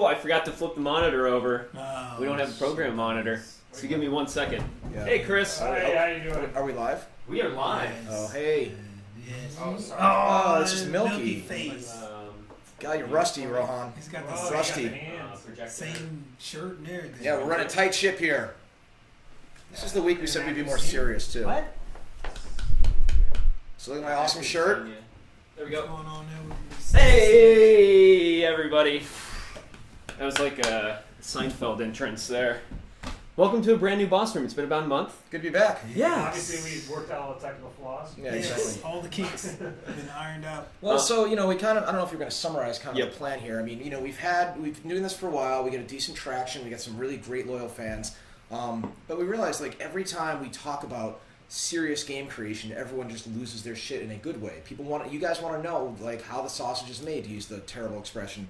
Oh, I forgot to flip the monitor over. Oh, We don't have a program monitor. So give me 1 second. Yeah. Hey, Chris. Hey, how you doing? Are we live? We are live. Oh, hey. Yes. Oh, sorry. Oh, it's just milky. face. God, you're rusty, Rohan. He's got the Oh, Rusty. I got the hands. same shirt and everything. Yeah, we're running tight ship here. This is the week we said we'd be more serious, too. What? So look at my awesome shirt. There we What's go. going on there with the Hey, everybody. That was like a Seinfeld entrance there. Welcome to a brand new Boss Room. It's been about a month. Good to be back. Yeah. Obviously, we've worked out all the technical flaws. Yeah, Yes, exactly. all the kinks been ironed out. Well, so, we kind of, I don't know if you're going to summarize kind of Yep. the plan here. I mean, we've been doing this for a while. We get a decent traction. We got some really great loyal fans. But we realized, like, every time we talk about serious game creation, everyone just loses their shit in a good way. You guys want to know, like, how the sausage is made, to use the terrible expression.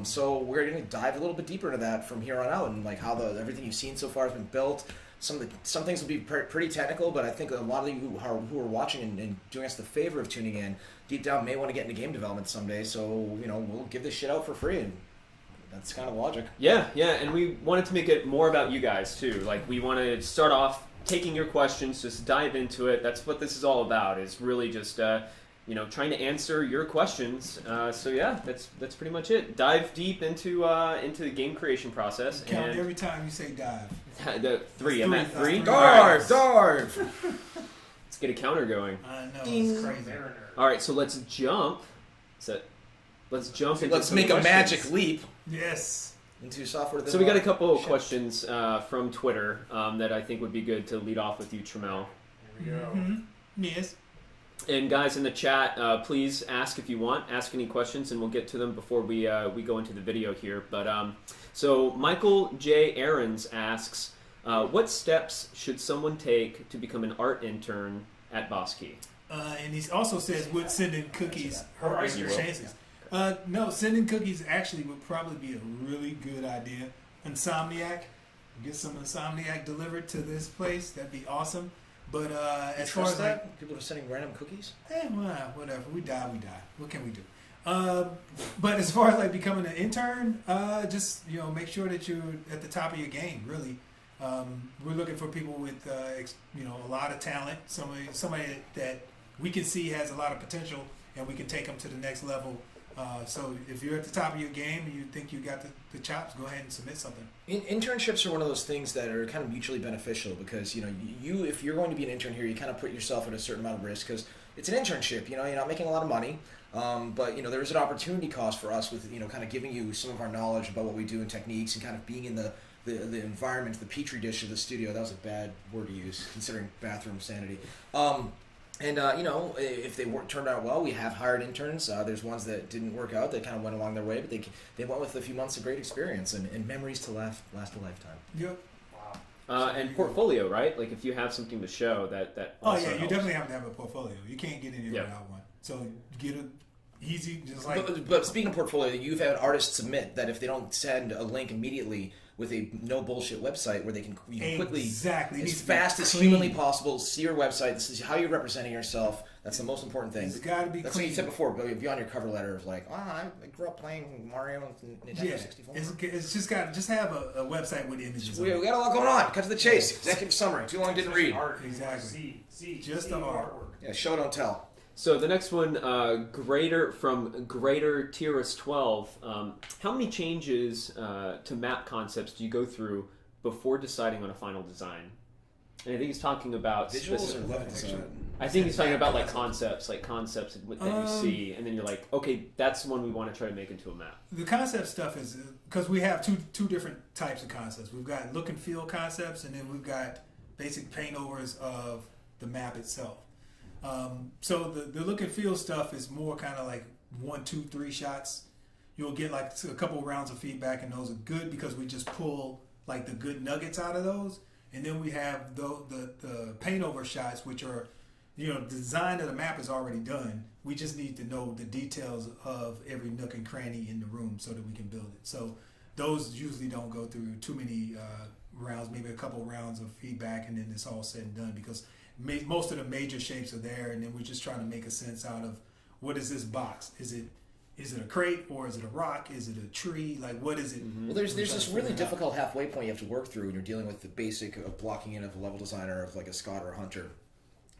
So we're going to dive a little bit deeper into that from here on out, and like how everything you've seen so far has been built. Some things will be pretty technical, but I think a lot of you who are watching and doing us the favor of tuning in, deep down may want to get into game development someday. So we'll give this shit out for free, and that's kind of logic. Yeah, and we wanted to make it more about you guys too. Like, we want to start off taking your questions, just dive into it. That's what this is all about. Is really just trying to answer your questions. So yeah, that's pretty much it. Dive deep into the game creation process. Count and every time you say dive. the three. I'm at three. Dive! Let's get a counter going. I know, Ding. it's crazy. All right, so let's jump. Let's jump into. Let's some make a questions. magic leap Yes. into software. So we got a couple of Shit. questions from Twitter that I think would be good to lead off with you, Tramel. Here we go. Mm-hmm. Yes. And guys in the chat, please ask if you want. Ask any questions, and we'll get to them before we go into the video here. But so Michael J. Aarons asks, what steps should someone take to become an art intern at Boss Key? And he also says, would sending cookies hurt your will. chances? No, sending cookies actually would probably be a really good idea. Insomniac, get some Insomniac delivered to this place. That'd be awesome. But as far as like, people are sending random cookies. well, whatever. We die. What can we do? But as far as like becoming an intern, just make sure that you're at the top of your game. Really, we're looking for people with a lot of talent. Somebody that we can see has a lot of potential, and we can take them to the next level. So if you're at the top of your game and you think you got the chops, go ahead and submit something. Internships are one of those things that are kind of mutually beneficial because if you're going to be an intern here, you kind of put yourself at a certain amount of risk because it's an internship. You're not making a lot of money, but there is an opportunity cost for us with kind of giving you some of our knowledge about what we do and techniques and kind of being in the environment, the petri dish of the studio. That was a bad word to use considering bathroom sanity. If they turned out well, we have hired interns. There's ones that didn't work out that kind of went along their way, but they went with a few months of great experience and memories to last a lifetime. Yep. Wow. And portfolio, right? Like if you have something to show that. Oh Also yeah, you helps. definitely have to have a portfolio. You can't get in here Yep. without one. So get it easy, just like. But speaking of portfolio, you've had artists submit that if they don't send a link immediately with a no bullshit website where you can quickly, exactly, as fast as humanly possible, see your website. This is how you're representing yourself. That's the most important thing. It's got to be That's clean. what you said before. But be on your cover letter of like, I grew up playing Mario and Nintendo 64. It's just have a website with images. We on it. got a lot going on. Cut to the chase. Executive summary. Too long didn't read. Art. Exactly. See, Just see the art. artwork. Yeah, show don't tell. So the next one, Greater Tyrus 12. How many changes to map concepts do you go through before deciding on a final design? And I think he's talking about Visuals or level design? I think he's talking about like concepts that you see, and then you're like, okay, that's one we want to try to make into a map. The concept stuff is because we have two different types of concepts. We've got look and feel concepts, and then we've got basic paint overs of the map itself. So the look and feel stuff is more kind of like 1, 2, 3 shots. You'll get like a couple rounds of feedback, and those are good because we just pull like the good nuggets out of those. And then we have the paint over shots, which are, the design of the map is already done. We just need to know the details of every nook and cranny in the room so that we can build it. So those usually don't go through too many rounds, maybe a couple rounds of feedback, and then it's all said and done because most of the major shapes are there, and then we're just trying to make a sense out of what is this box? Is it is it a crate or is it a rock? Is it a tree? Like, what is it? Well, there's this really difficult halfway point you have to work through when you're dealing with the basic of blocking in of a level designer of like a Scott or a Hunter,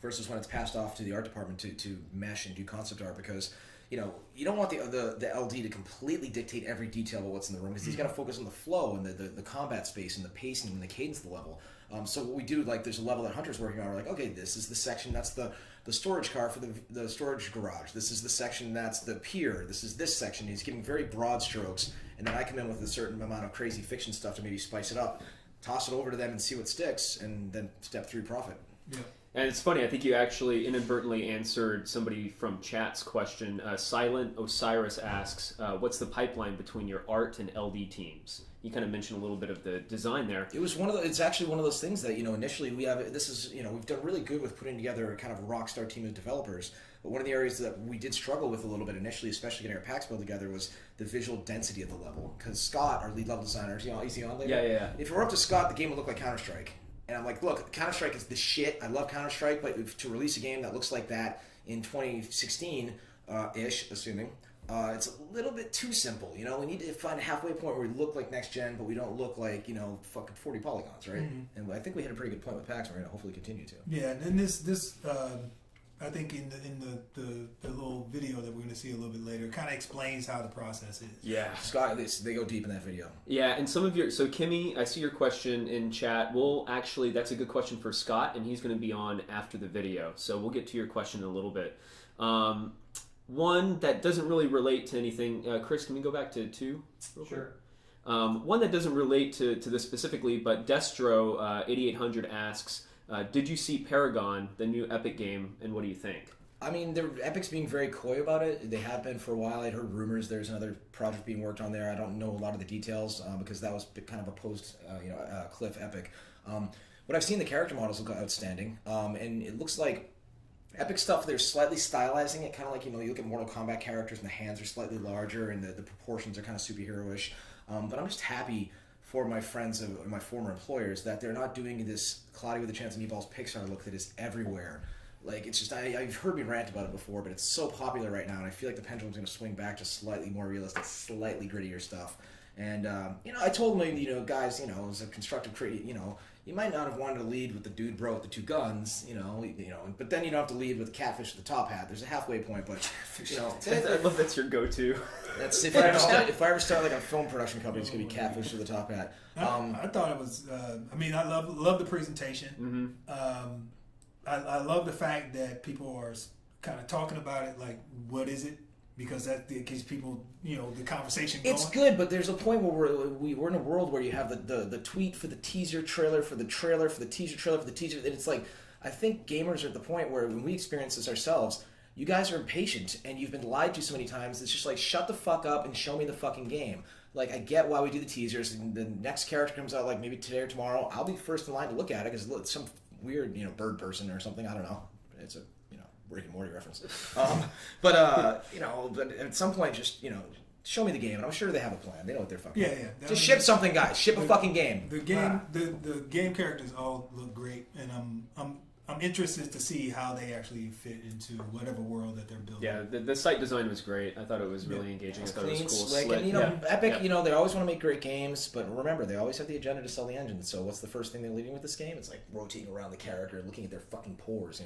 versus when it's passed off to the art department to mesh and do concept art, because you don't want the LD to completely dictate every detail of what's in the room, because he's got to focus on the flow and the combat space and the pacing and the cadence of the level. So what we do, like, there's a level that Hunter's working on. We're like, okay, this is the section that's the storage car for the storage garage. This is the section that's the pier. This is this section. He's giving very broad strokes, and then I come in with a certain amount of crazy fiction stuff to maybe spice it up, toss it over to them and see what sticks, and then step 3 profit. Yeah. And it's funny, I think you actually inadvertently answered somebody from chat's question. Silent Osiris asks, what's the pipeline between your art and LD teams? You kind of mentioned a little bit of the design there. It's actually one of those things that, initially we've done really good with putting together a kind of a rock star team of developers. But one of the areas that we did struggle with a little bit initially, especially getting our packs built together, was the visual density of the level. Because Scott, our lead level designer, is he on later? Yeah. If it were up to Scott, the game would look like Counter-Strike. And I'm like, look, Counter-Strike is the shit. I love Counter-Strike, but to release a game that looks like that in 2016-ish, assuming, it's a little bit too simple. We need to find a halfway point where we look like next gen, but we don't look like, fucking 40 polygons, right? Mm-hmm. And I think we hit a pretty good point with packs, and we're going to hopefully continue to. Yeah, and then this I think in the little video that we're going to see a little bit later, kind of explains how the process is. Yeah. Scott, they go deep in that video. Yeah, and so Kimmy, I see your question in chat. That's a good question for Scott, and he's going to be on after the video. So we'll get to your question in a little bit. One that doesn't really relate to anything. Chris, can we go back to 2? Sure. One that doesn't relate to this specifically, but Destro 8800 asks, did you see Paragon, the new Epic game, and what do you think? I mean, Epic's being very coy about it. They have been for a while. I'd heard rumors there's another project being worked on there. I don't know a lot of the details because that was kind of a post-Cliff Epic. What I've seen, the character models look outstanding, and it looks like Epic stuff, they're slightly stylizing it, kind of like, you look at Mortal Kombat characters and the hands are slightly larger and the proportions are kind of superhero-ish. But I'm just happy for my friends and my former employers that they're not doing this Cloudy with a Chance of Meatballs Pixar look that is everywhere. Like, it's just, I've heard me rant about it before, but it's so popular right now, and I feel like the pendulum's going to swing back to slightly more realistic, slightly grittier stuff. And, I told them, guys, as a constructive creator, you might not have wanted to lead with the dude bro with the 2 guns, but then you don't have to lead with the catfish with the top hat. There's a halfway point, but, I love that's your go-to. That's if I ever start like a film production company, it's gonna be catfish with the top hat. I thought it was. I love the presentation. Mm-hmm. I love the fact that people are kind of talking about it. Like, what is it? Because that gives people, the conversation going. It's good, but there's a point where we're in a world where you have the tweet for the teaser trailer for the trailer for the teaser trailer for the teaser, and it's like, I think gamers are at the point where when we experience this ourselves, you guys are impatient and you've been lied to so many times. It's just like, shut the fuck up and show me the fucking game. Like, I get why we do the teasers, and the next character comes out like maybe today or tomorrow. I'll be first in line to look at it because it's some weird, bird person or something. I don't know. It's a Rick and Morty reference. But at some point, just show me the game, and I'm sure they have a plan. They know what they're fucking. Yeah. Just ship something, guys. Ship a fucking game. The game, the game characters all look great, and I'm interested to see how they actually fit into whatever world that they're building. Yeah, the site design was great. I thought it was really engaging. I thought Clean, it was cool, slick, and Epic. They always want to make great games, but remember, they always have the agenda to sell the engine. So what's the first thing they're leading with this game? It's like rotating around the character, looking at their fucking pores.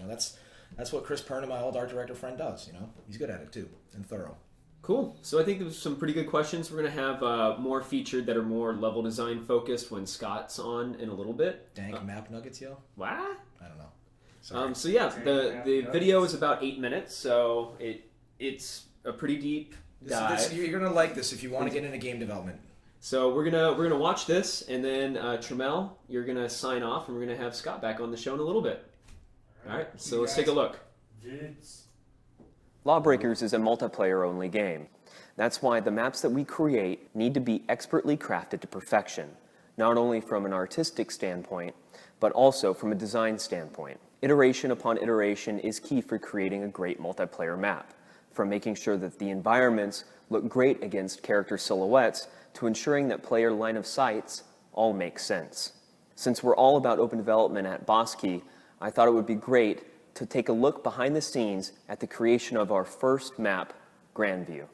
That's what Chris Pern, my old art director friend, does. He's good at it too, and thorough. Cool. So I think there's some pretty good questions. We're going to have more featured that are more level design focused when Scott's on in a little bit. Dank map nuggets, yo. What? I don't know. Sorry. So yeah, the video is about 8 minutes, so it's a pretty deep dive. You're gonna like this if you want to get into game development. So we're gonna watch this, and then Tremel, you're gonna sign off, and we're gonna have Scott back on the show in a little bit. All right. So let's take a look. LawBreakers is a multiplayer-only game. That's why the maps that we create need to be expertly crafted to perfection, not only from an artistic standpoint, but also from a design standpoint. Iteration upon iteration is key for creating a great multiplayer map, from making sure that the environments look great against character silhouettes to ensuring that player line of sights all make sense. Since we're all about open development at Bosky, I thought it would be great to take a look behind the scenes at the creation of our first map, Grandview.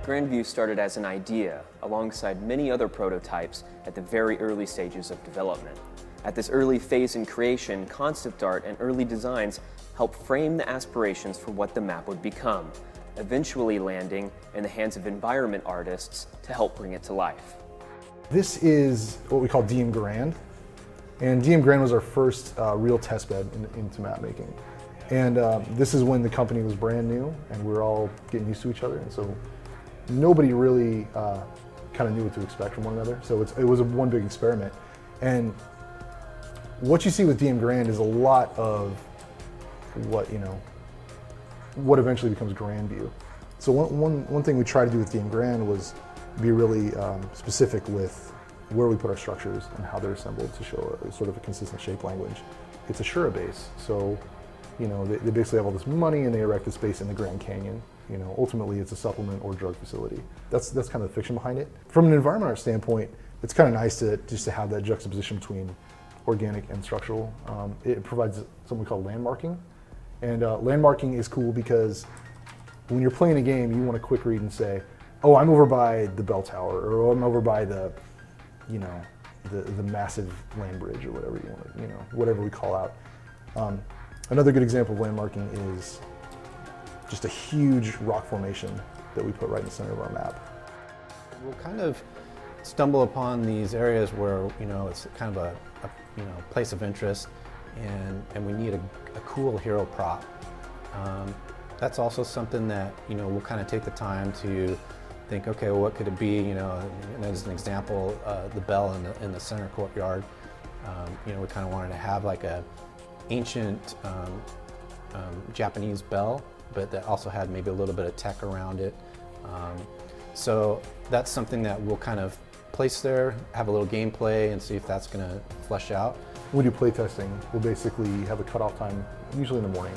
Grandview started as an idea alongside many other prototypes at the very early stages of development. At this early phase in creation, concept art and early designs helped frame the aspirations for what the map would become, eventually landing in the hands of environment artists to help bring it to life. This is what we call DM Grand, and DM Grand was our first real test bed into map making. And this is when the company was brand new and we were all getting used to each other, and so nobody really kind of knew what to expect from one another. So it was one big experiment. And what you see with DM Grand is a lot of what eventually becomes Grandview. So one thing we tried to do with DM Grand was be really specific with where we put our structures and how they're assembled to show a sort of a consistent shape language. It's a Shura base, so they basically have all this money and they erect this base in the Grand Canyon. Ultimately it's a supplement or drug facility. That's kind of the fiction behind it. From an environment art standpoint, it's kind of nice to have that juxtaposition between organic and structural. It provides something we call landmarking. And landmarking is cool because when you're playing a game, you want to quick read and say, oh, I'm over by the bell tower, or I'm over by the massive land bridge, or whatever you want to, whatever we call out. Another good example of landmarking is just a huge rock formation that we put right in the center of our map. We'll kind of stumble upon these areas where it's kind of a place of interest, and we need a cool hero prop. That's also something that we'll kind of take the time to think, okay, well, what could it be? And as an example, the bell in the center courtyard. We kind of wanted to have like a ancient Japanese bell, but that also had maybe a little bit of tech around it. So that's something that we'll kind of place there, have a little gameplay, and see if that's going to flesh out. When we do play testing, we'll basically have a cutoff time, usually in the morning.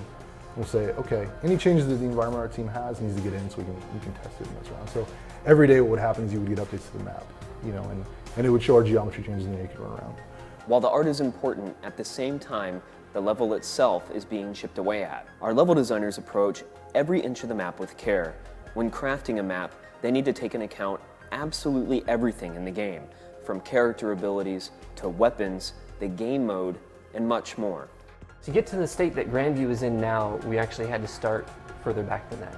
We'll say, okay, any changes that the environment art team has needs to get in so we can test it and mess around. So every day what would happen is you would get updates to the map, and it would show our geometry changes and then you could run around. While the art is important, at the same time, the level itself is being chipped away at. Our level designers approach every inch of the map with care. When crafting a map, they need to take into account absolutely everything in the game, from character abilities to weapons, the game mode, and much more. To get to the state that Grandview is in now, we actually had to start further back than that.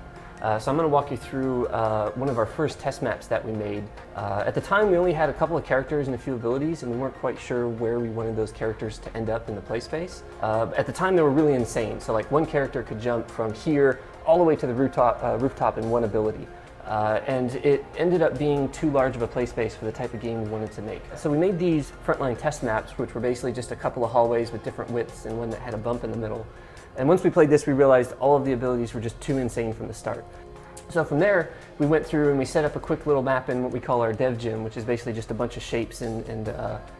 So I'm going to walk you through one of our first test maps that we made. At the time, we only had a couple of characters and a few abilities, and we weren't quite sure where we wanted those characters to end up in the play space. At the time, they were really insane. So like one character could jump from here all the way to the rooftop in one ability. And it ended up being too large of a play space for the type of game we wanted to make. So we made these frontline test maps, which were basically just a couple of hallways with different widths and one that had a bump in the middle. And once we played this, we realized all of the abilities were just too insane from the start. So from there, we went through and we set up a quick little map in what we call our dev gym, which is basically just a bunch of shapes and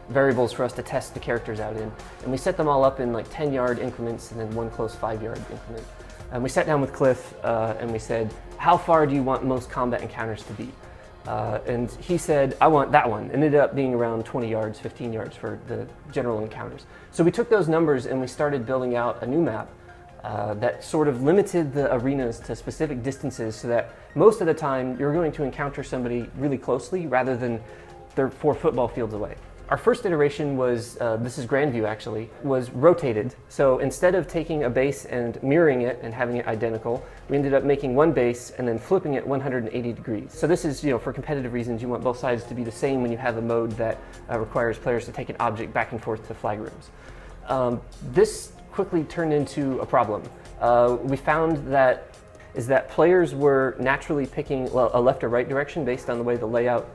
variables for us to test the characters out in. And we set them all up in like 10-yard increments and then one close 5-yard increment. And we sat down with Cliff and we said, how far do you want most combat encounters to be? And he said, I want that one. It ended up being around 20 yards, 15 yards for the general encounters. So we took those numbers and we started building out a new map that sort of limited the arenas to specific distances so that most of the time you're going to encounter somebody really closely rather than they're 4 football fields away. Our first iteration was, this is Grandview actually, was rotated. So instead of taking a base and mirroring it and having it identical, we ended up making one base and then flipping it 180 degrees. So this is, for competitive reasons, you want both sides to be the same when you have a mode that requires players to take an object back and forth to flag rooms. This quickly turned into a problem. We found that players were naturally picking a left or right direction based on the way the layout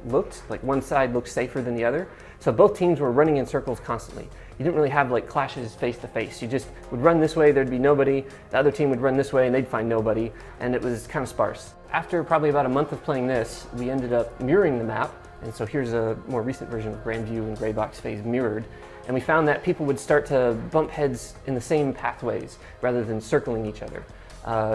looked. Like one side looked safer than the other. So both teams were running in circles constantly. You didn't really have like clashes face to face. You just would run this way, there'd be nobody. The other team would run this way and they'd find nobody. And it was kind of sparse. After probably about a month of playing this, we ended up mirroring the map. And so here's a more recent version of Grandview and Graybox Phase mirrored. And we found that people would start to bump heads in the same pathways rather than circling each other.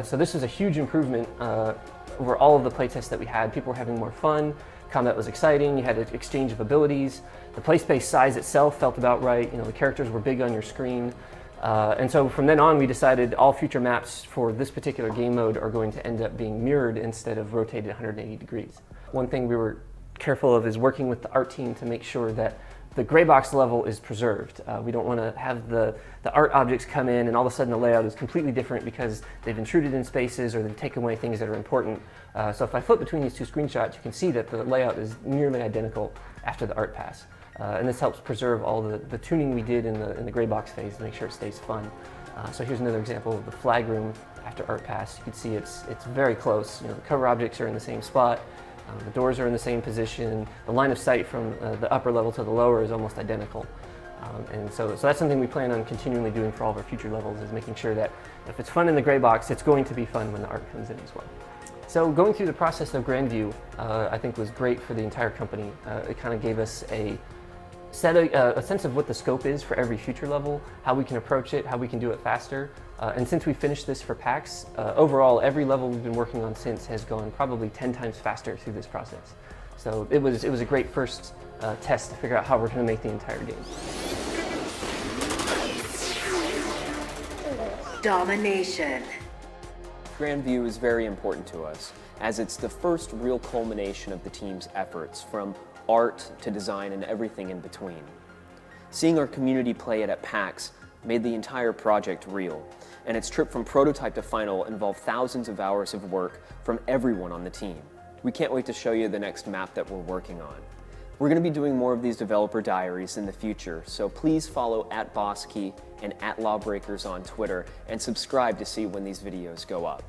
So this was a huge improvement over all of the playtests that we had. People were having more fun, combat was exciting, you had an exchange of abilities, the play space size itself felt about right, the characters were big on your screen. And so from then on we decided all future maps for this particular game mode are going to end up being mirrored instead of rotated 180 degrees. One thing we were careful of is working with the art team to make sure that the gray box level is preserved. We don't want to have the art objects come in and all of a sudden the layout is completely different because they've intruded in spaces or they've taken away things that are important. So if I flip between these two screenshots, you can see that the layout is nearly identical after the art pass. And this helps preserve all the tuning we did in the gray box phase to make sure it stays fun. So here's another example of the flag room after art pass. You can see it's very close. The cover objects are in the same spot. The doors are in the same position. The line of sight from the upper level to the lower is almost identical. And so that's something we plan on continually doing for all of our future levels, is making sure that if it's fun in the gray box, it's going to be fun when the art comes in as well. So going through the process of Grandview, I think was great for the entire company. It kind of gave us a sense of what the scope is for every future level, how we can approach it, how we can do it faster. And since we finished this for PAX, overall every level we've been working on since has gone probably 10 times faster through this process. So it was a great first test to figure out how we're going to make the entire game. Domination. Grandview is very important to us, as it's the first real culmination of the team's efforts, from art to design and everything in between. Seeing our community play it at PAX made the entire project real, and its trip from prototype to final involved thousands of hours of work from everyone on the team. We can't wait to show you the next map that we're working on. We're going to be doing more of these developer diaries in the future, so please follow @BossKey and @LawBreakers on Twitter and subscribe to see when these videos go up.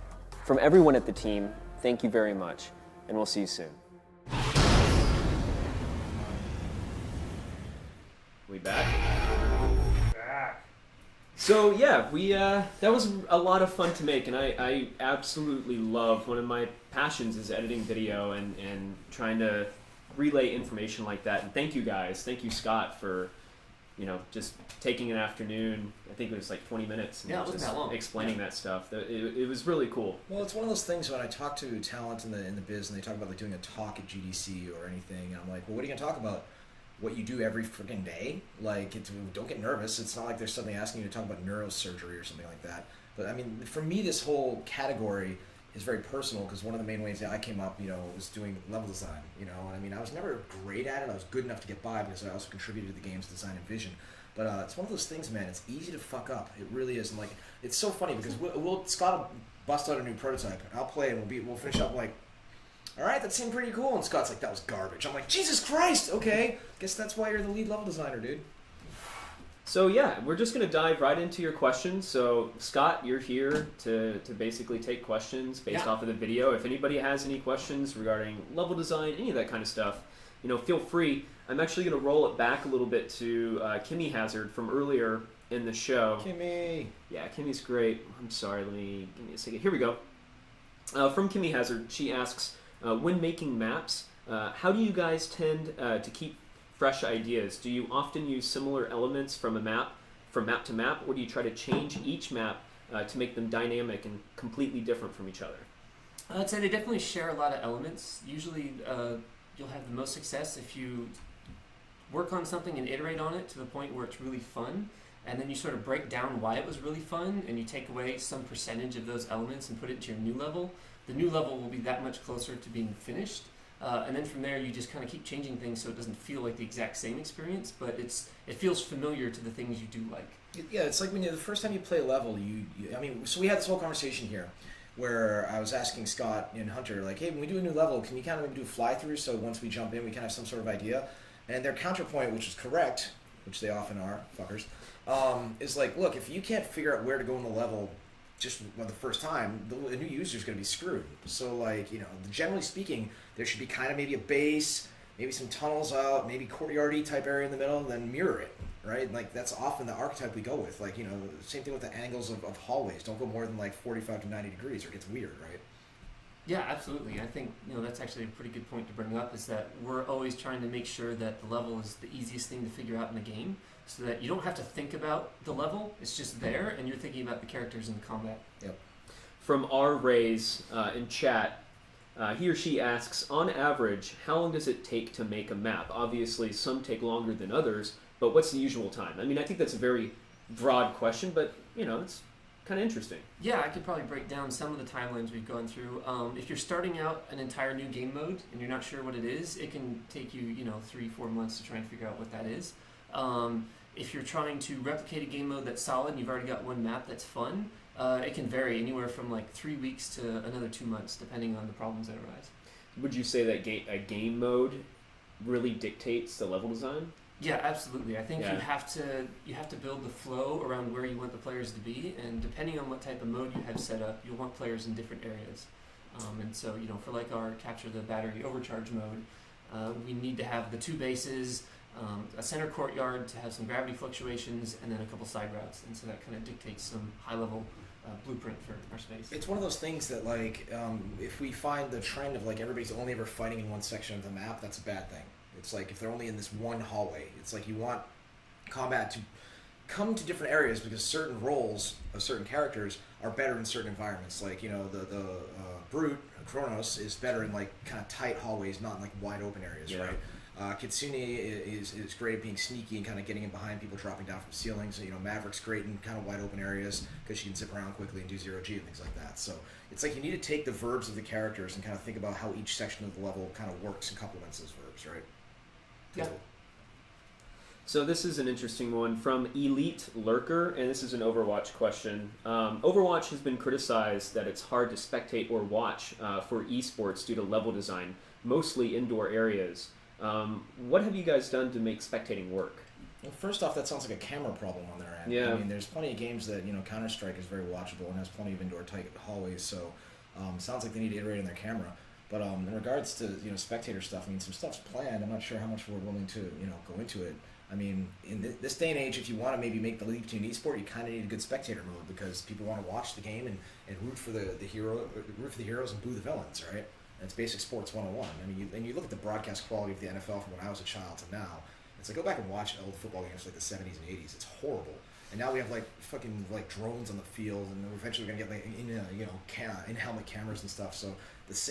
From everyone at the team, thank you very much, and we'll see you soon. We back? Back. So yeah, that was a lot of fun to make, and I absolutely love, one of my passions is editing video and trying to relay information like that. And thank you guys, thank you Scott for just taking an afternoon. I think it was like 20 minutes and Yeah, it wasn't just that long. explaining that stuff. It was really cool. Well, it's one of those things when I talk to talent in the biz and they talk about like doing a talk at GDC or anything, and I'm like, well, what are you gonna talk about? What you do every freaking day? Like, don't get nervous. It's not like they're suddenly asking you to talk about neurosurgery or something like that. But I mean, for me, this whole category is very personal because one of the main ways that I came up, was doing level design. And I mean, I was never great at it. I was good enough to get by because I also contributed to the game's design and vision. But it's one of those things, man. It's easy to fuck up. It really is. And like, it's so funny because Scott will bust out a new prototype. I'll play and we'll finish up like, all right, that seemed pretty cool. And Scott's like, that was garbage. I'm like, Jesus Christ. Okay, guess that's why you're the lead level designer, dude. So yeah, we're just going to dive right into your questions. So Scott, you're here to basically take questions based off of the video. If anybody has any questions regarding level design, any of that kind of stuff, feel free. I'm actually going to roll it back a little bit to Kimmy Hazard from earlier in the show. Kimmy. Yeah, Kimmy's great. I'm sorry, give me a second. Here we go. From Kimmy Hazard, she asks, when making maps, how do you guys tend to keep fresh ideas? Do you often use similar elements from map to map, or do you try to change each map to make them dynamic and completely different from each other? I'd say they definitely share a lot of elements. Usually you'll have the most success if you work on something and iterate on it to the point where it's really fun, and then you sort of break down why it was really fun, and you take away some percentage of those elements and put it into your new level. The new level will be that much closer to being finished. And then from there, you just kind of keep changing things so it doesn't feel like the exact same experience, but it feels familiar to the things you do like. Yeah, it's like when the first time you play a level, so we had this whole conversation here where I was asking Scott and Hunter, like, hey, when we do a new level, can you kind of maybe do a fly-through so once we jump in, we kind of have some sort of idea? And their counterpoint, which is correct, which they often are, fuckers, is like, look, if you can't figure out where to go in the level just the first time, the new user's going to be screwed. So, like, generally speaking, there should be kind of maybe a base, maybe some tunnels out, maybe courtyard-y type area in the middle, and then mirror it, right? Like, that's often the archetype we go with. Like, same thing with the angles of hallways. Don't go more than, like, 45 to 90 degrees or it gets weird, right? Yeah, absolutely. I think that's actually a pretty good point to bring up, is that we're always trying to make sure that the level is the easiest thing to figure out in the game. so that you don't have to think about the level. It's just there, and you're thinking about the characters and the combat. Yep. From R. Rays in chat, he or she asks, on average, how long does it take to make a map? Obviously, some take longer than others, but what's the usual time? I mean, I think that's a very broad question, but, it's kind of interesting. Yeah, I could probably break down some of the timelines we've gone through. If you're starting out an entire new game mode and you're not sure what it is, it can take you, 3-4 months to try and figure out what that is. If you're trying to replicate a game mode that's solid and you've already got one map that's fun, it can vary anywhere from like 3 weeks to another 2 months, depending on the problems that arise. Would you say that a game mode really dictates the level design? Yeah, absolutely. I think Yeah. you have to build the flow around where you want the players to be, and depending on what type of mode you have set up, you'll want players in different areas. And so, for like our capture the battery overcharge mode, we need to have the 2 bases, a center courtyard to have some gravity fluctuations, and then a couple side routes. And so that kind of dictates some high-level blueprint for our space. It's one of those things that, like, if we find the trend of, like, everybody's only ever fighting in one section of the map, that's a bad thing. It's like if they're only in this one hallway, it's like you want combat to come to different areas because certain roles of certain characters are better in certain environments. Like, the Brute, Kronos, is better in, like, kind of tight hallways, not in, like, wide open areas, Yeah. right? Kitsune is great at being sneaky and kind of getting in behind people, dropping down from ceilings. Maverick's great in kind of wide open areas because she can zip around quickly and do 0G and things like that. So it's like you need to take the verbs of the characters and kind of think about how each section of the level kind of works and complements those verbs, right? Yeah. So this is an interesting one from Elite Lurker, and this is an Overwatch question. Overwatch has been criticized that it's hard to spectate or watch for esports due to level design, mostly indoor areas. What have you guys done to make spectating work? Well, first off, that sounds like a camera problem on their end. Yeah. I mean, there's plenty of games that, Counter-Strike is very watchable and has plenty of indoor tight hallways, so sounds like they need to iterate on their camera. But in regards to, spectator stuff, I mean, some stuff's planned. I'm not sure how much we're willing to, go into it. I mean, in this day and age, if you want to maybe make the leap to an esport, you kind of need a good spectator mode because people want to watch the game and root for the heroes and boo the villains, right? And it's basic sports 101. I mean, you look at the broadcast quality of the NFL from when I was a child to now. It's like, go back and watch old football games like the 70s and 80s. It's horrible. And now we have fucking drones on the field, and we're eventually going to get in-helmet cameras and stuff. So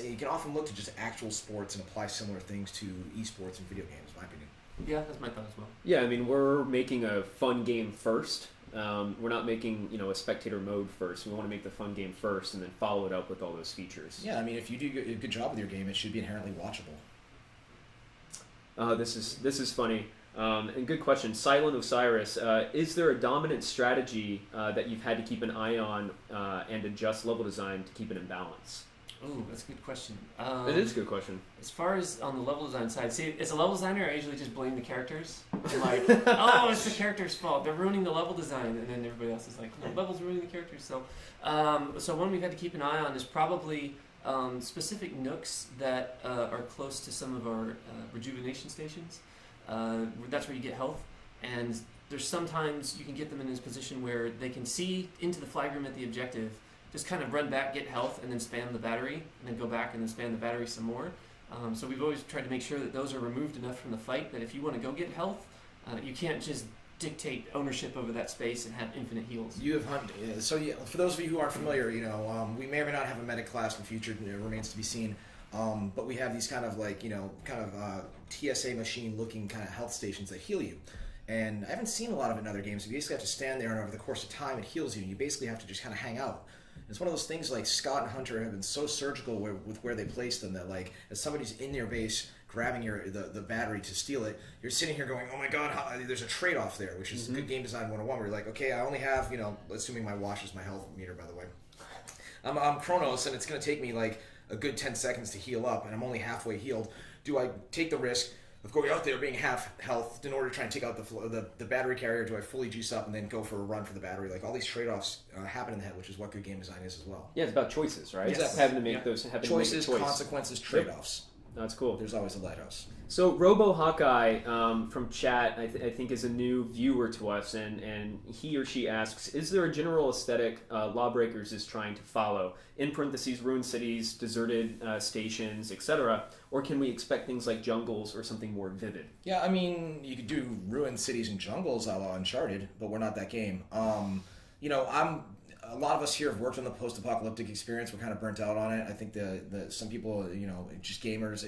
you can often look to just actual sports and apply similar things to esports and video games, in my opinion. Yeah, that's my thought as well. Yeah, I mean, we're making a fun game first. We're not making, a spectator mode first. We want to make the fun game first and then follow it up with all those features. Yeah, I mean, if you do a good job with your game, it should be inherently watchable. This is funny. And good question. Silent Osiris, is there a dominant strategy that you've had to keep an eye on and adjust level design to keep it in balance? Oh, that's a good question. It is a good question. As far as on the level design side, see, as a level designer, I usually just blame the characters. I'm like, oh, it's the character's fault. They're ruining the level design, and then everybody else is like, no, level's ruining the characters. So, so one we've had to keep an eye on is probably specific nooks that are close to some of our rejuvenation stations. That's where you get health, and there's sometimes you can get them in this position where they can see into the flag room at the objective, just kind of run back, get health, and then spam the battery, and then go back and then spam the battery some more. So we've always tried to make sure that those are removed enough from the fight that if you want to go get health, you can't just dictate ownership over that space and have infinite heals. You have hunted. So yeah, for those of you who aren't familiar, we may or may not have a medic class in the future. It remains to be seen. But we have these kind of TSA machine-looking kind of health stations that heal you. And I haven't seen a lot of it in other games. You basically have to stand there, and over the course of time, it heals you. And you basically have to just kind of hang out. It's one of those things like Scott and Hunter have been so surgical with where they place them that, like, as somebody's in their base grabbing the battery to steal it, you're sitting here going, oh my god, there's a trade-off there, which is good game design 101, where you're like, okay, I only have, assuming my watch is my health meter, by the way. I'm Kronos, and it's going to take me, like, a good 10 seconds to heal up, and I'm only halfway healed. Do I take the risk of going out there being half health in order to try and take out the battery carrier? Do I fully juice up and then go for a run for the battery? Like, all these trade-offs happen in the head, which is what good game design is as well. Yeah, it's about choices, right? Exactly. Having to make those choices, consequences, trade-offs. That's cool. There's always a lighthouse. So Robo Hawkeye from chat, I think is a new viewer to us, and he or she asks, is there a general aesthetic LawBreakers is trying to follow? In parentheses, ruined cities, deserted stations, etc. Or can we expect things like jungles or something more vivid? Yeah, I mean, you could do ruined cities and jungles a la Uncharted, but we're not that game. A lot of us here have worked on the post-apocalyptic experience. We're kind of burnt out on it. I think some people, just gamers,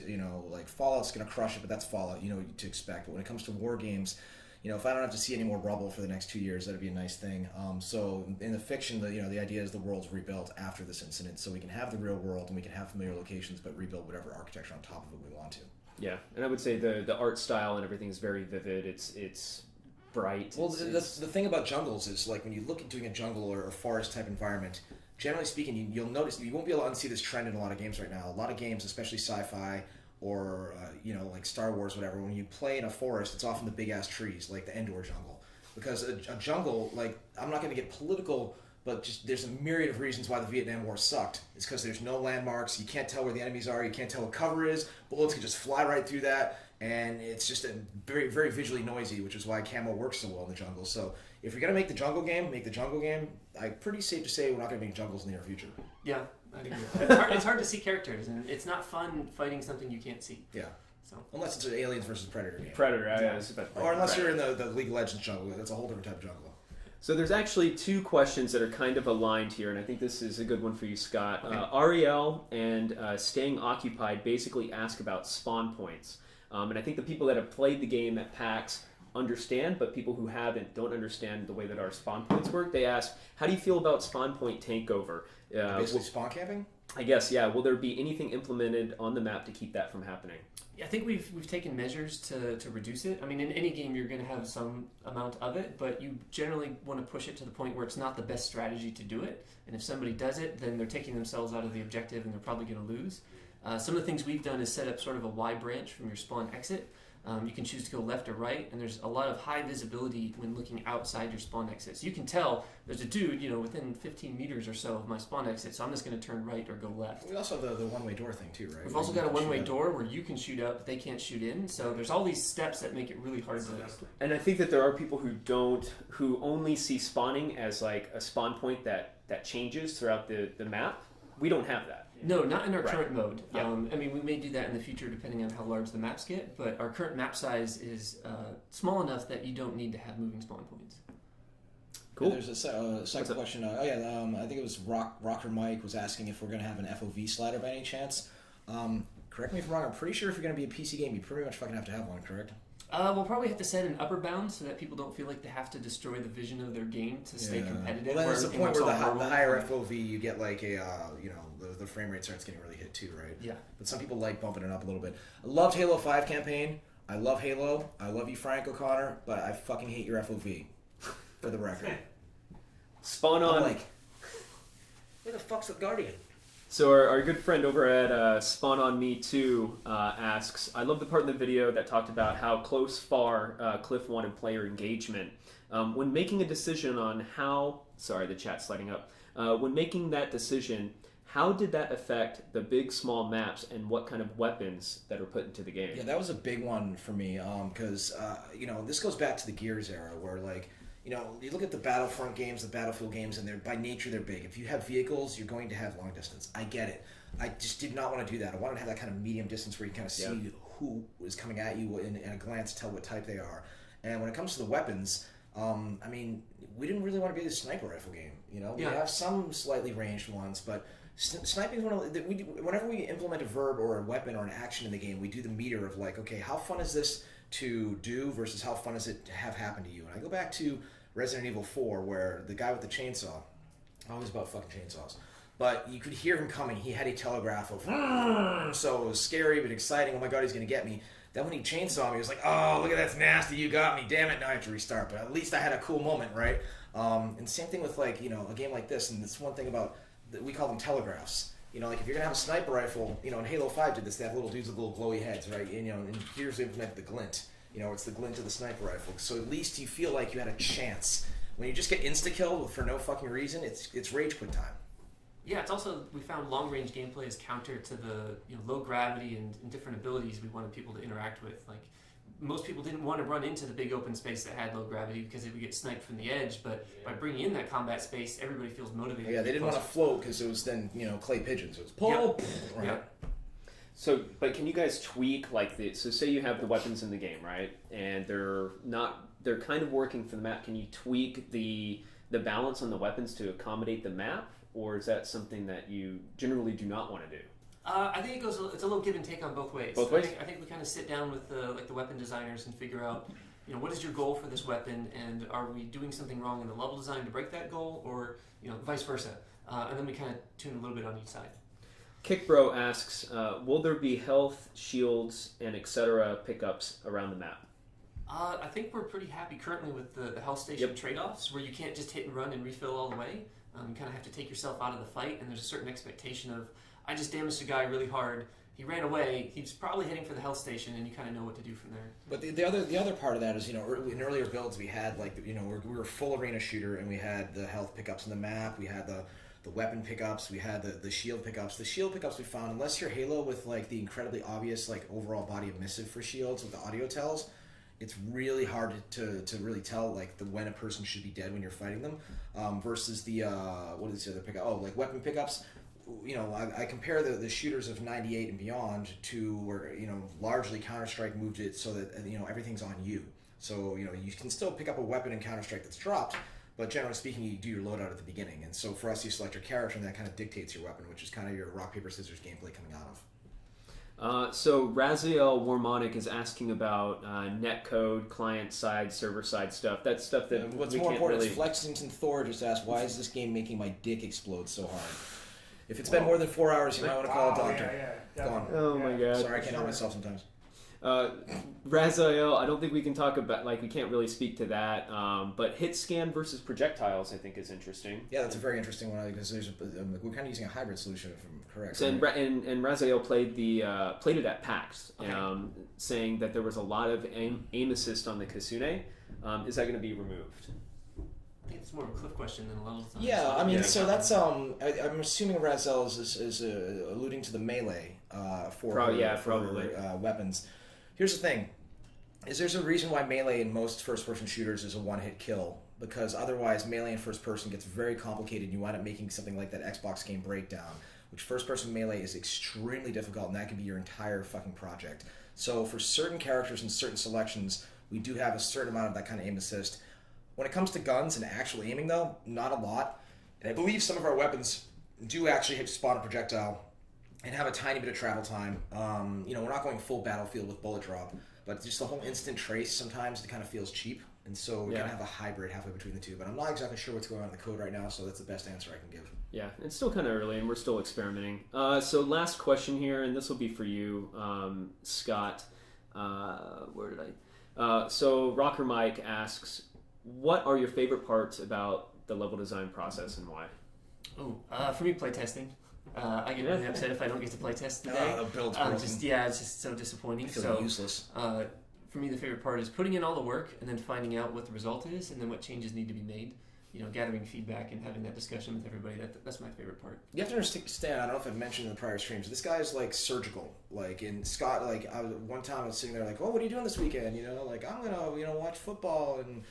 like Fallout's going to crush it, but that's Fallout, to expect. But when it comes to war games, if I don't have to see any more rubble for the next 2 years, that'd be a nice thing. So in the fiction, the idea is the world's rebuilt after this incident, so we can have the real world and we can have familiar locations, but rebuild whatever architecture on top of it we want to. Yeah, and I would say the art style and everything is very vivid. It's bright. Well, the thing about jungles is, like, when you look at doing a jungle or forest type environment, generally speaking, you'll notice you won't be able to unsee this trend in a lot of games right now. A lot of games, especially sci-fi or like Star Wars, whatever. When you play in a forest, it's often the big ass trees, like the Endor jungle, because a jungle, like, I'm not going to get political, but just there's a myriad of reasons why the Vietnam War sucked. It's because there's no landmarks. You can't tell where the enemies are. You can't tell what cover is. Bullets can just fly right through that. And it's just a very, very visually noisy, which is why camo works so well in the jungle. So if you're going to make the jungle game, make the jungle game. I'm pretty safe to say we're not going to make jungles in the near future. Yeah, I agree. It's hard to see characters, and it's not fun fighting something you can't see. Yeah. So unless it's an Aliens versus Predator game. Predator, or unless you're in the League of Legends jungle. That's a whole different type of jungle. So there's actually two questions that are kind of aligned here, and I think this is a good one for you, Scott. Okay. Ariel and Staying Occupied basically ask about spawn points. And I think the people that have played the game at PAX understand, but people who haven't don't understand the way that our spawn points work. They ask, how do you feel about spawn point takeover? Basically spawn camping? I guess, yeah. Will there be anything implemented on the map to keep that from happening? Yeah, I think we've taken measures to reduce it. I mean, in any game, you're going to have some amount of it, but you generally want to push it to the point where it's not the best strategy to do it. And if somebody does it, then they're taking themselves out of the objective and they're probably going to lose. Some of the things we've done is set up sort of a Y branch from your spawn exit. You can choose to go left or right, and there's a lot of high visibility when looking outside your spawn exit. So you can tell there's a dude, within 15 meters or so of my spawn exit, so I'm just going to turn right or go left. We also have the one-way door thing too, right? We've also got a one-way door where you can shoot out, but they can't shoot in. So there's all these steps that make it really hard to... And I think that there are people who only see spawning as like a spawn point that changes throughout the map. We don't have that. No, not in our current mode. Yeah. I mean, we may do that in the future depending on how large the maps get, but our current map size is small enough that you don't need to have moving spawn points. Cool. Yeah, there's a second question. I think it was Rocker Mike was asking if we're going to have an FOV slider by any chance. Correct me if I'm wrong, I'm pretty sure if you're going to be a PC game, you pretty much fucking have to have one, correct? We'll probably have to set an upper bound so that people don't feel like they have to destroy the vision of their game to stay competitive. Well, then there's the point where the higher FOV, you get like the frame rate starts getting really hit too, right? Yeah. But some people like bumping it up a little bit. I loved Halo 5 campaign. I love Halo. I love you, Frank O'Connor, but I fucking hate your FOV, for the record. Spawn on. I'm like, where the fuck's the Guardian? So our good friend over at Spawn on Me 2 asks, I love the part in the video that talked about how far Cliff wanted player engagement. When making a decision on the chat's lighting up. When making that decision, how did that affect the big, small maps and what kind of weapons that are put into the game? Yeah, that was a big one for me because, this goes back to the Gears era where, like, you look at the Battlefront games, the Battlefield games, and they're by nature they're big. If you have vehicles, you're going to have long distance. I get it. I just did not want to do that. I wanted to have that kind of medium distance where you kind of see who is coming at you in a glance, tell what type they are. And when it comes to the weapons, we didn't really want to be a sniper rifle game. We have some slightly ranged ones, but sniping is one of whenever we implement a verb or a weapon or an action in the game, we do the meter of like, okay, how fun is this to do versus how fun is it to have happen to you? And I go back to Resident Evil 4 where the guy with the chainsaw, always about fucking chainsaws, but you could hear him coming. He had a telegraph of, so it was scary but exciting. Oh my god, he's gonna get me. Then when he chainsawed me, he was like, oh, look at that's nasty, you got me, damn it, now I have to restart. But at least I had a cool moment, right? And same thing with like, a game like this, and it's one thing about, we call them telegraphs. Like if you're gonna have a sniper rifle, and Halo 5 did this, they have little dudes with little glowy heads, right? And here's they implement the glint. It's the glint of the sniper rifle. So at least you feel like you had a chance. When you just get insta-killed for no fucking reason, it's rage quit time. Yeah, it's also, we found long range gameplay is counter to the low gravity and different abilities we wanted people to interact with. Like, most people didn't want to run into the big open space that had low gravity because they would get sniped from the edge, but by bringing in that combat space, everybody feels motivated. Yeah, they didn't want to float because it was then, clay pigeons. It was pull, right? Yep. So, but can you guys tweak like so say you have the weapons in the game, right? And they're kind of working for the map. Can you tweak the balance on the weapons to accommodate the map? Or is that something that you generally do not want to do? I think it's a little give and take on both ways. Both ways? I think we kind of sit down with the weapon designers and figure out, what is your goal for this weapon, and are we doing something wrong in the level design to break that goal, or vice versa. And then we kind of tune a little bit on each side. Kickbro asks, will there be health, shields, and etc. pickups around the map? I think we're pretty happy currently with the health station trade-offs, where you can't just hit and run and refill all the way. You kind of have to take yourself out of the fight, and there's a certain expectation of, I just damaged a guy really hard, he ran away, he's probably heading for the health station, and you kind of know what to do from there. But the other part of that is, in earlier builds we had we were full arena shooter, and we had the health pickups in the map, we had the weapon pickups, we had the shield pickups. The shield pickups we found, unless you're Halo with the incredibly obvious overall body emissive for shields with the audio tells, it's really hard to really tell when a person should be dead when you're fighting them, versus the what is the other pickup? Oh, weapon pickups. I compare the shooters of 98 and beyond to where largely Counter-Strike moved it so that everything's on you. So you can still pick up a weapon in Counter-Strike that's dropped, but generally speaking, you do your loadout at the beginning. And so for us, you select your character, and that kind of dictates your weapon, which is kind of your rock paper scissors gameplay coming out of. So Raziel Warmonic is asking about netcode, client-side, server-side stuff. That's stuff that what's we more can't important really... is Flexington Thor just asked, why is this game making my dick explode so hard? If it's been more than 4 hours, you might want to call a doctor. Yeah, Go on. Oh my god. Sorry, I can't help myself sometimes. Raziel, I don't think we can talk about, we can't really speak to that, but hit scan versus projectiles I think is interesting. Yeah, that's a very interesting one, because we're kind of using a hybrid solution, if I'm correct. So, right? and Raziel played it at PAX, saying that there was a lot of aim assist on the Kasune. Is that going to be removed? I think it's more of a Cliff question than a level design. Yeah, I mean, so that's I'm assuming Raziel is alluding to the melee for probably weapons. Here's the thing: there's a reason why melee in most first-person shooters is a one-hit kill, because otherwise melee in first-person gets very complicated. You wind up making something like that Xbox game Breakdown, which first-person melee is extremely difficult, and that can be your entire fucking project. So for certain characters and certain selections, we do have a certain amount of that kind of aim assist. When it comes to guns and actual aiming, though, not a lot. And I believe some of our weapons do actually spawn a projectile and have a tiny bit of travel time. We're not going full Battlefield with bullet drop, but just the whole instant trace sometimes it kind of feels cheap. And so we're going to have a hybrid halfway between the two. But I'm not exactly sure what's going on in the code right now, so that's the best answer I can give. Yeah, it's still kind of early, and we're still experimenting. So last question here, and this will be for you, Scott. Where did so Rocker Mike asks, what are your favorite parts about the level design process and why? For me, playtesting. I get really upset if I don't get to playtest today. The build's it's just so disappointing. I feel useless. For me, the favorite part is putting in all the work and then finding out what the result is and then what changes need to be made. Gathering feedback and having that discussion with everybody. That's my favorite part. You have to understand, I don't know if I've mentioned in the prior streams, this guy is surgical. In Scott, one time I was sitting there what are you doing this weekend? I'm gonna watch football and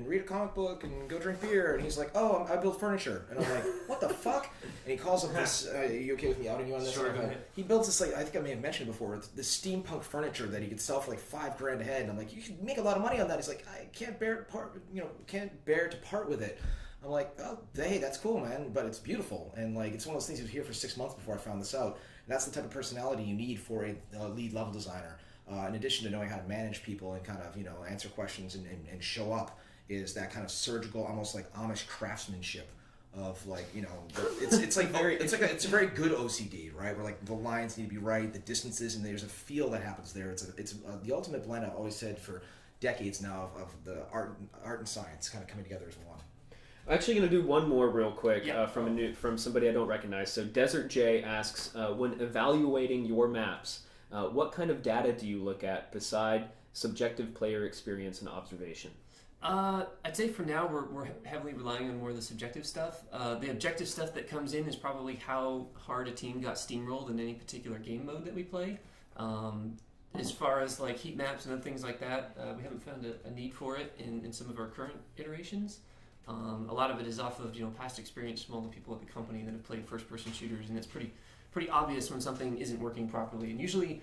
read a comic book and go drink beer. And he's like, oh, I build furniture. And I'm like, what the fuck? And he calls up this, are you okay with me outing you on this? Sure, go ahead. He builds this, I think I may have mentioned it before, this steampunk furniture that he could sell for $5,000 a head. And I'm like, you could make a lot of money on that. He's like, I can't bear to part with it. I'm like, oh, hey, that's cool, man, but it's beautiful. And it's one of those things you hear for 6 months before I found this out. And that's the type of personality you need for a lead level designer. In addition to knowing how to manage people and kind of, answer questions and show up, is that kind of surgical, almost like Amish craftsmanship of it's a very good OCD, right? Where the lines need to be right, the distances, and there's a feel that happens there. It's the ultimate blend. I've always said for decades now of the art and science kind of coming together as one. I'm actually going to do one more real quick from somebody I don't recognize. So Desert J asks, when evaluating your maps, what kind of data do you look at beside subjective player experience and observation? I'd say for now we're heavily relying on more of the subjective stuff. The objective stuff that comes in is probably how hard a team got steamrolled in any particular game mode that we play. As far as like heat maps and other things like that, we haven't found a need for it in some of our current iterations. A lot of it is off of past experience from all the people at the company that have played first-person shooters, and it's pretty obvious when something isn't working properly. And usually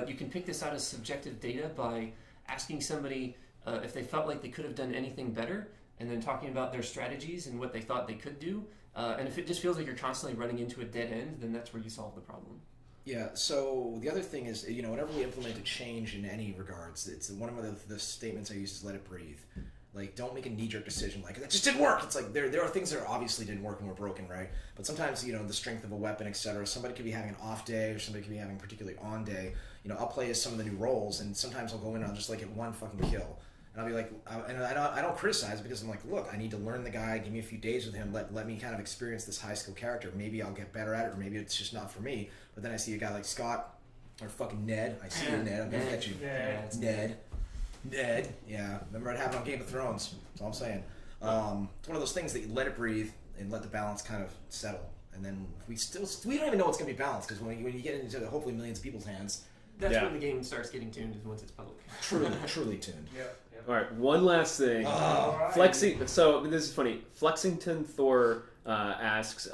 you can pick this out as subjective data by asking somebody if they felt like they could have done anything better, and then talking about their strategies and what they thought they could do. And if it just feels like you're constantly running into a dead end, then that's where you solve the problem. Yeah, so the other thing is, whenever we implement a change in any regards, it's one of the statements I use is let it breathe. Like, don't make a knee-jerk decision like, that just didn't work. It's like, there are things that obviously didn't work and were broken, right? But sometimes, the strength of a weapon, etc. Somebody could be having an off day, or somebody could be having a particularly on day. I'll play as some of the new roles, and sometimes I'll go in and I'll just like get one fucking kill. And I'll be like, and I don't criticize, because I'm like, look, I need to learn the guy, give me a few days with him, let me kind of experience this high-skill character. Maybe I'll get better at it, or maybe it's just not for me. But then I see a guy like Scott, or fucking Ned. I see you, Ned. I'm gonna get you. Ned. Yeah. Remember what happened on Game of Thrones. That's all I'm saying. It's one of those things that you let it breathe and let the balance kind of settle. And then we don't even know what's going to be balanced, because when you get into hopefully millions of people's hands, that's when the game starts getting tuned, is once it's public. Truly tuned. Yep. All right, one last thing. Flexing. So this is funny. Flexington Thor asks,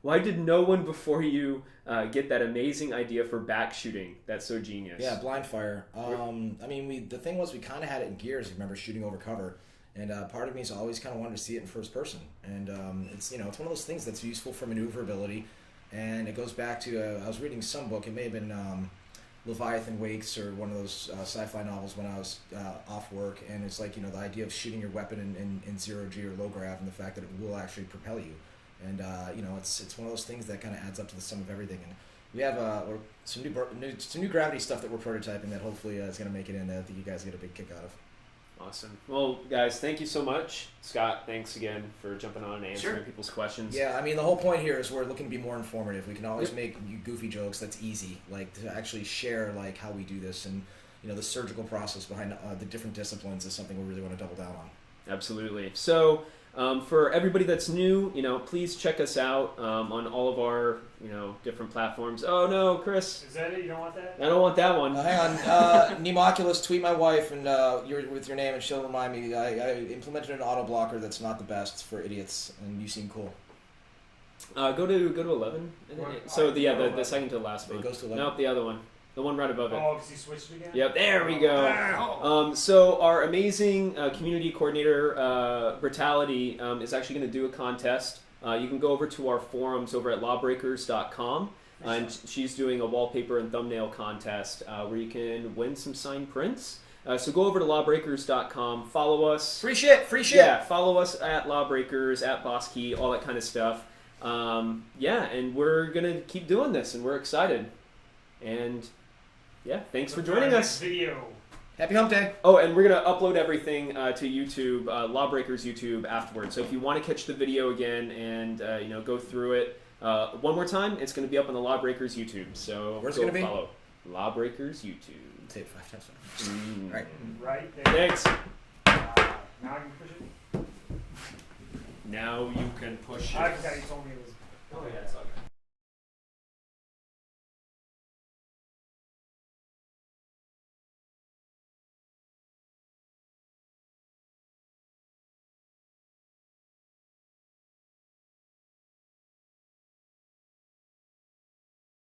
why did no one before you get that amazing idea for back shooting? That's so genius. Yeah, blind fire. The thing was, we kind of had it in Gears. I remember shooting over cover, and part of me has always kind of wanted to see it in first person. And it's one of those things that's useful for maneuverability, and it goes back to I was reading some book. It may have been Leviathan Wakes, or one of those sci-fi novels when I was off work, and it's like the idea of shooting your weapon in 0G or low grav, and the fact that it will actually propel you. And it's one of those things that kind of adds up to the sum of everything. And we have some new gravity stuff that we're prototyping that hopefully is going to make it in. That I think you guys get a big kick out of. Awesome. Well, guys, thank you so much. Scott, thanks again for jumping on and answering people's questions. Yeah, the whole point here is we're looking to be more informative. We can always make goofy jokes. That's easy. Like, to actually share like how we do this, and the surgical process behind the different disciplines is something we really want to double down on. Absolutely. So. For everybody that's new, please check us out on all of our, different platforms. Oh no, Chris! Is that it? You don't want that? I don't want that one. Hang on, Nemoculus, tweet my wife and with your name, and she'll remind me. I implemented an auto blocker that's not the best for idiots, and you seem cool. Go to 11. So the second to the last one. It goes to 11. Nope, the other one. The one right above it. Oh, because you switched it again? Yep, there we go. So our amazing community coordinator, Brutality, is actually going to do a contest. You can go over to our forums over at LawBreakers.com, and she's doing a wallpaper and thumbnail contest where you can win some signed prints. So go over to LawBreakers.com, follow us. Free shit! Yeah, follow us at LawBreakers, at BossKey, all that kind of stuff. And we're going to keep doing this, and we're excited. And... yeah, thanks for joining us. Video. Happy Hump Day. Oh, and we're going to upload everything to YouTube, LawBreakers YouTube afterwards. So if you want to catch the video again and go through it one more time, it's going to be up on the LawBreakers YouTube. So where's it going to be? Follow LawBreakers YouTube. Say it 5 times. Right. Right there. Thanks. Now you can push it. Now you can push I it. forgot you told me it was